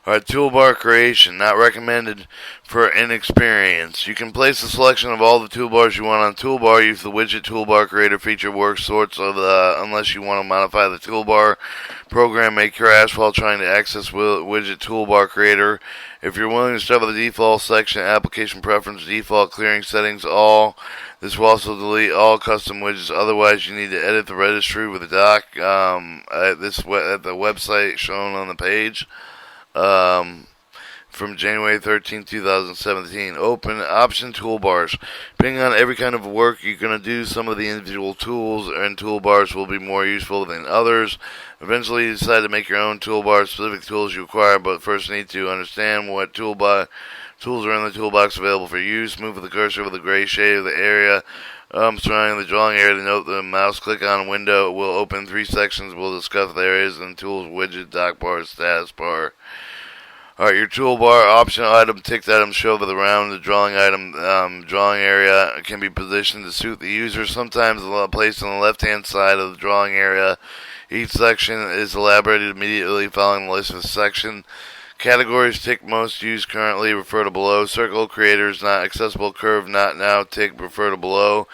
Alright, Toolbar Creation, not recommended for inexperienced. You can place a selection of all the toolbars you want on Toolbar. Use the Widget Toolbar Creator feature works sorts of unless you want to modify the toolbar program, make your asphalt trying to access Widget Toolbar Creator. If you're willing to start with the default section, application preference, default clearing settings, all. This will also delete all custom widgets. Otherwise, you need to edit the registry with the doc at the website shown on the page. From January 13, 2017. Open option toolbars. Depending on every kind of work you're going to do, some of the individual tools and toolbars will be more useful than others. Eventually, you decide to make your own toolbar, specific tools you require, but first need to understand what tools are in the toolbox available for use. Move the cursor over the gray shade of the area surrounding the drawing area to note the mouse click on a window. It will open 3 sections. We'll discuss the areas and tools, widget, dock bar, status bar. Alright, your toolbar option item, ticked items show the round the drawing item drawing area can be positioned to suit the user. Sometimes placed on the left hand side of the drawing area. Each section is elaborated immediately following the list of the section. Categories tick most used currently, refer to below. Circle creators not accessible, curve not now, tick refer to below.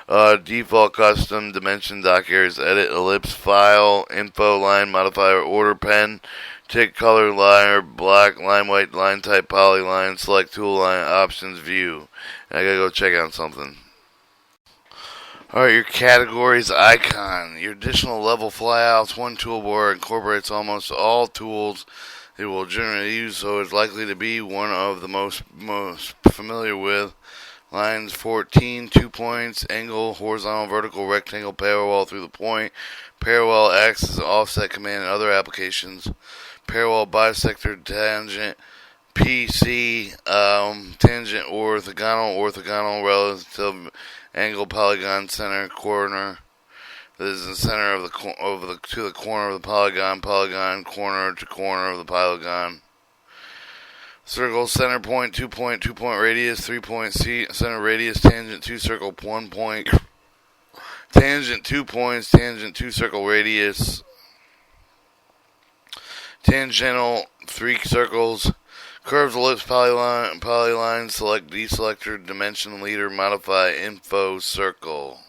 Default custom dimension dock areas edit ellipse file info line modifier order pen tick color liner black line white line type polyline select tool line options view. And I gotta go check out something. Alright, your categories icon. Your additional level flyouts. One toolbar incorporates almost all tools it will generally use, so it's likely to be one of the most familiar with. Lines 14, 2 points, angle, horizontal, vertical, rectangle, parallel through the point, parallel, axis, offset command, and other applications. Parallel, bisector, tangent, PC, tangent, orthogonal, relative, angle, polygon, center, corner. This is the center of to the corner of the polygon, corner to corner of the polygon. Circle, center point, 2 point, 2 point radius, 3 point center radius, tangent 2 circle, 1 point, tangent 2 points, tangent 2 circle radius, tangential 3 circles, curved ellipse polyline, select deselector, dimension leader, modify info circle.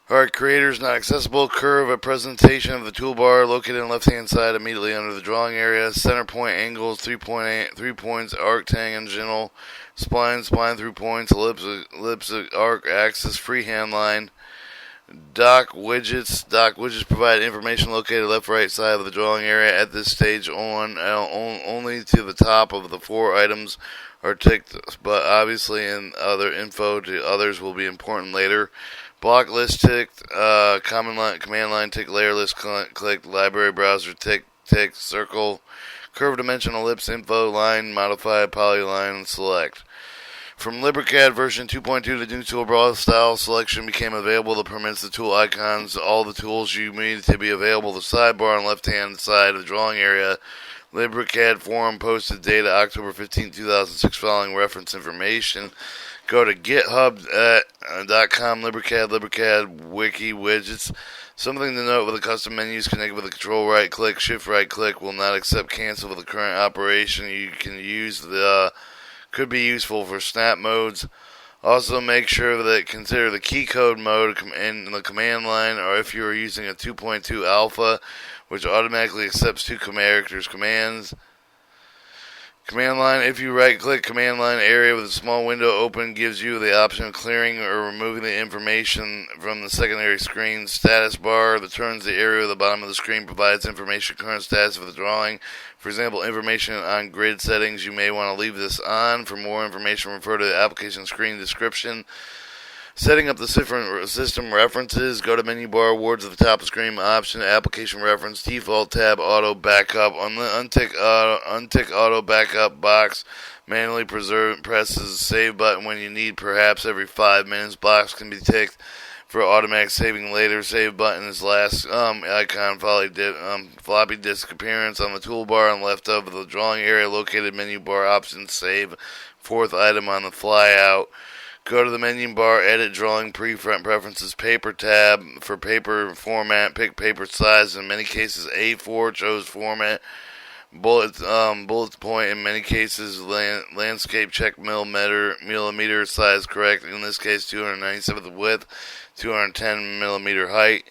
Alright, creators not accessible. Curve, a presentation of the toolbar located on the left-hand side immediately under the drawing area. Center point angles, 3 points, arc, tangential, spline through points, ellipse, arc, axis, freehand line. Dock widgets provide information located left, right side of the drawing area. At this stage, only to the top of the 4 items are ticked, but obviously in other info to others will be important later. Block list ticked, command line tick, layer list clicked, library browser tick, circle, curve dimension, ellipse, info, line, modify, polyline, select. From LibreCAD version 2.2, the new toolbar style selection became available that permits the tool icons, all the tools you need to be available. The sidebar on the left-hand side of the drawing area. LibreCAD forum posted data October 15, 2006 following reference information. Go to github.com, LibreCAD, wiki, widgets. Something to note with the custom menus connected with a control right click, shift right click will not accept cancel for the current operation. You can use could be useful for snap modes. Also make sure that consider the key code mode in the command line, or if you are using a 2.2 alpha, which automatically accepts 2 characters commands. Command line, if you right click command line area with a small window open, gives you the option of clearing or removing the information from the secondary screen. Status bar that turns the area at the bottom of the screen provides information current status of the drawing. For example, information on grid settings. You may want to leave this on. For more information, refer to the application screen description. Setting up the system references, go to menu bar, awards at the top of the screen, option, application reference, default tab, auto backup. On the untick auto backup box, manually presses save button when you need, perhaps every 5 minutes. Box can be ticked for automatic saving later. Save button is last icon, floppy disk appearance on the toolbar on the left of the drawing area, located menu bar, option, save, 4th item on the flyout. Go to the menu bar, edit drawing preferences, paper tab. For paper format, pick paper size. In many cases, A4 chose format. Bullet point in many cases. Landscape check millimeter size correct. In this case, 297th width, 210 millimeter height.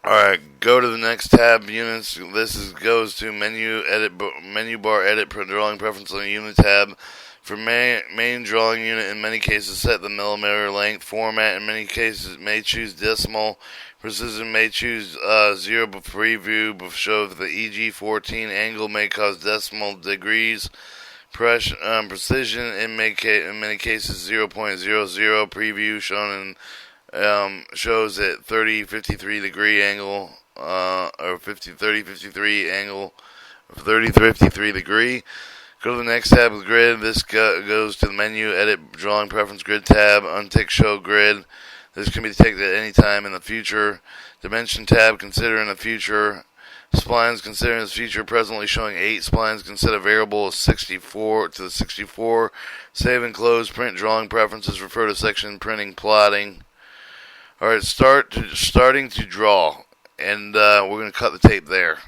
Alright, go to the next tab, units. Goes to menu bar, edit drawing preference on the unit tab. For main drawing unit, in many cases, set the millimeter length. Format, in many cases, may choose decimal. Precision may choose 0 preview. Show the EG14 angle may cause decimal degrees. Precision, in many cases, 0.00 preview shown in shows at 30-53 degree angle, or 30-53 angle, 30-53 degree. Go to the next tab with grid. This goes to the menu, edit drawing preference grid tab, untick show grid. This can be ticked at any time in the future. Dimension tab, consider in the future. Splines, consider in the future, presently showing 8 splines. Consider variable 64 to the 64. Save and close, print drawing preferences, refer to section printing, plotting. Alright, starting to draw. And we're going to cut the tape there.